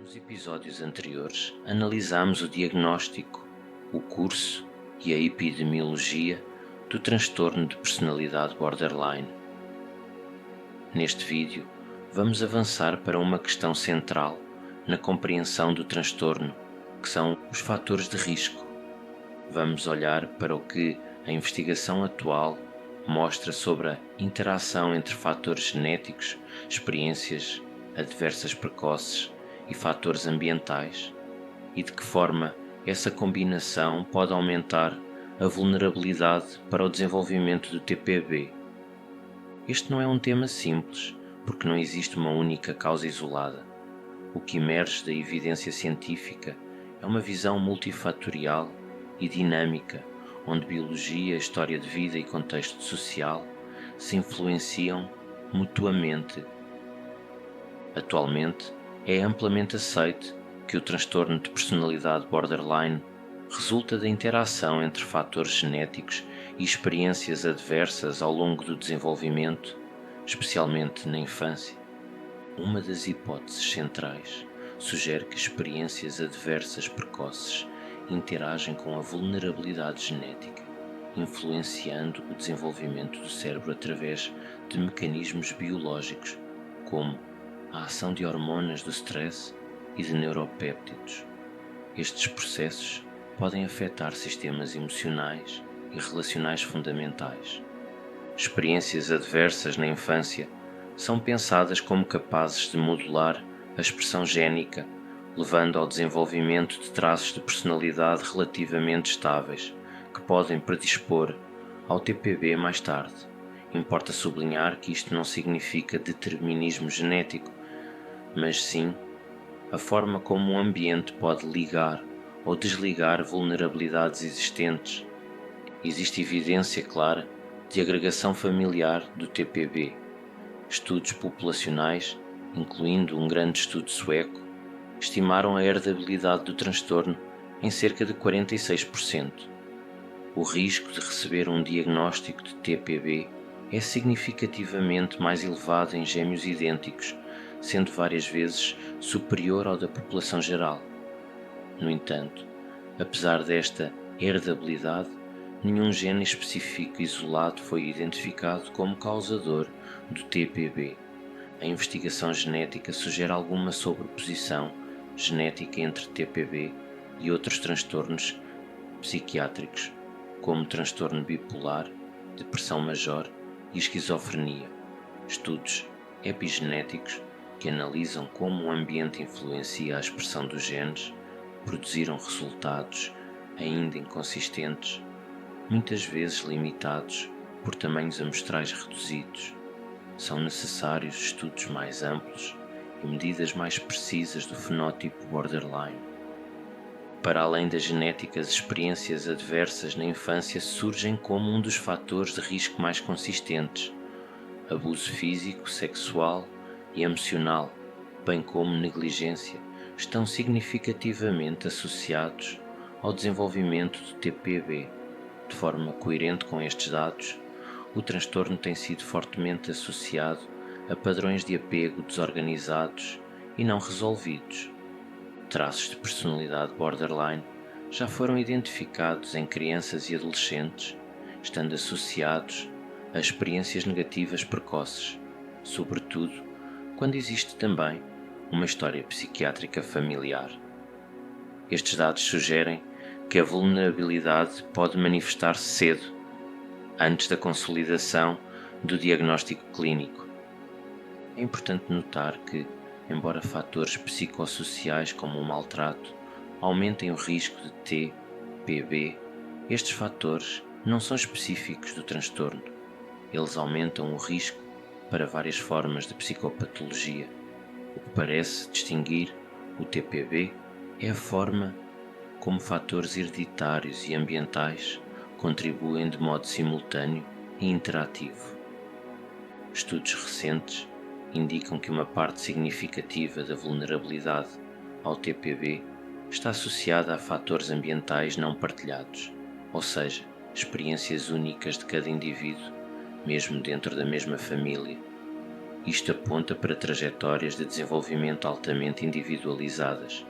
Nos episódios anteriores, analisámos o diagnóstico, o curso e a epidemiologia do transtorno de personalidade borderline. Neste vídeo, vamos avançar para uma questão central na compreensão do transtorno, que são os fatores de risco. Vamos olhar para o que a investigação atual mostra sobre a interação entre fatores genéticos, experiências adversas precoces e fatores ambientais, e de que forma essa combinação pode aumentar a vulnerabilidade para o desenvolvimento do TPB. Este não é um tema simples, porque não existe uma única causa isolada. O que emerge da evidência científica é uma visão multifatorial e dinâmica, onde biologia, história de vida e contexto social se influenciam mutuamente. Atualmente, é amplamente aceito que o transtorno de personalidade borderline resulta da interação entre fatores genéticos e experiências adversas ao longo do desenvolvimento, especialmente na infância. Uma das hipóteses centrais sugere que experiências adversas precoces interagem com a vulnerabilidade genética, influenciando o desenvolvimento do cérebro através de mecanismos biológicos, como a ação de hormonas do stress e de neuropéptidos. Estes processos podem afetar sistemas emocionais e relacionais fundamentais. Experiências adversas na infância são pensadas como capazes de modular a expressão génica, levando ao desenvolvimento de traços de personalidade relativamente estáveis, que podem predispor ao TPB mais tarde. Importa sublinhar que isto não significa determinismo genético, mas sim a forma como o ambiente pode ligar ou desligar vulnerabilidades existentes. Existe evidência clara de agregação familiar do TPB. Estudos populacionais, incluindo um grande estudo sueco, estimaram a herdabilidade do transtorno em cerca de 46%. O risco de receber um diagnóstico de TPB é significativamente mais elevado em gêmeos idênticos, sendo várias vezes superior ao da população geral. No entanto, apesar desta herdabilidade, nenhum gene específico isolado foi identificado como causador do TPB. A investigação genética sugere alguma sobreposição genética entre TPB e outros transtornos psiquiátricos, como transtorno bipolar, depressão major e esquizofrenia. Estudos epigenéticos que analisam como o ambiente influencia a expressão dos genes produziram resultados ainda inconsistentes, muitas vezes limitados por tamanhos amostrais reduzidos. São necessários estudos mais amplos e medidas mais precisas do fenótipo borderline. Para além da genética, as experiências adversas na infância surgem como um dos fatores de risco mais consistentes. Abuso físico, sexual e emocional, bem como negligência, estão significativamente associados ao desenvolvimento do TPB. De forma coerente com estes dados, o transtorno tem sido fortemente associado a padrões de apego desorganizados e não resolvidos. Traços de personalidade borderline já foram identificados em crianças e adolescentes, estando associados a experiências negativas precoces, sobretudo quando existe também uma história psiquiátrica familiar. Estes dados sugerem que a vulnerabilidade pode manifestar-se cedo, antes da consolidação do diagnóstico clínico. É importante notar que, embora fatores psicossociais como o maltrato aumentem o risco de TPB, estes fatores não são específicos do transtorno. Eles aumentam o risco para várias formas de psicopatologia. O que parece distinguir o TPB é a forma como fatores hereditários e ambientais contribuem de modo simultâneo e interativo. Estudos recentes indicam que uma parte significativa da vulnerabilidade ao TPB está associada a fatores ambientais não partilhados, ou seja, experiências únicas de cada indivíduo, mesmo dentro da mesma família. Isto aponta para trajetórias de desenvolvimento altamente individualizadas.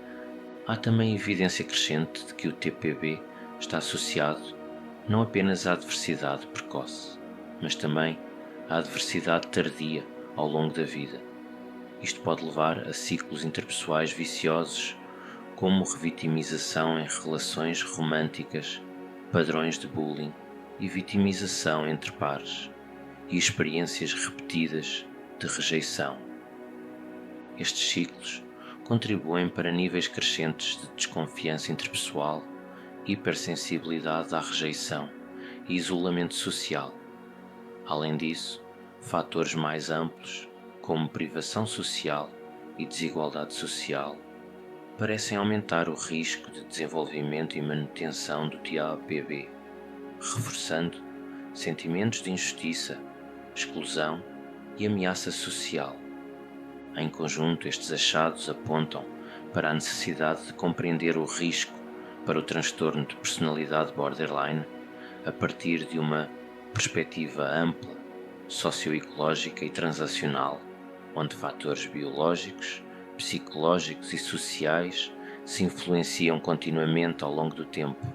Há também evidência crescente de que o TPB está associado não apenas à diversidade precoce, mas também à adversidade tardia ao longo da vida. Isto pode levar a ciclos interpessoais viciosos, como revitimização em relações românticas, padrões de bullying e vitimização entre pares, e experiências repetidas de rejeição. Estes ciclos contribuem para níveis crescentes de desconfiança interpessoal, hipersensibilidade à rejeição e isolamento social. Além disso, fatores mais amplos, como privação social e desigualdade social, parecem aumentar o risco de desenvolvimento e manutenção do TAPB, reforçando sentimentos de injustiça, exclusão e ameaça social. Em conjunto, estes achados apontam para a necessidade de compreender o risco para o transtorno de personalidade borderline a partir de uma perspectiva ampla, socioecológica e transacional, onde fatores biológicos, psicológicos e sociais se influenciam continuamente ao longo do tempo.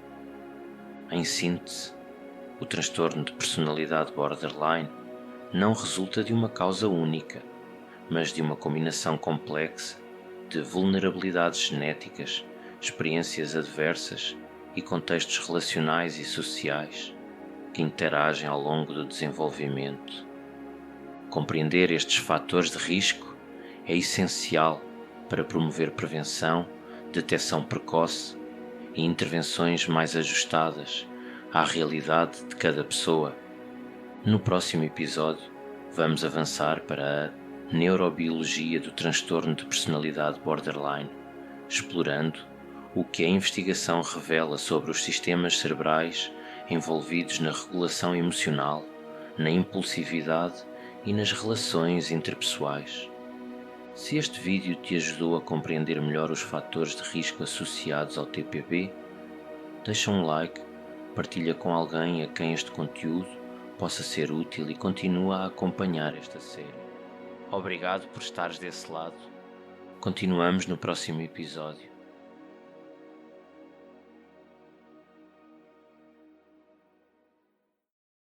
Em síntese, o transtorno de personalidade borderline não resulta de uma causa única, mas de uma combinação complexa de vulnerabilidades genéticas, experiências adversas e contextos relacionais e sociais que interagem ao longo do desenvolvimento. Compreender estes fatores de risco é essencial para promover prevenção, detecção precoce e intervenções mais ajustadas à realidade de cada pessoa. No próximo episódio, vamos avançar para a neurobiologia do transtorno de personalidade borderline, explorando o que a investigação revela sobre os sistemas cerebrais envolvidos na regulação emocional, na impulsividade e nas relações interpessoais. Se este vídeo te ajudou a compreender melhor os fatores de risco associados ao TPB, deixa um like, partilha com alguém a quem este conteúdo possa ser útil e continua a acompanhar esta série. Obrigado por estares desse lado. Continuamos no próximo episódio.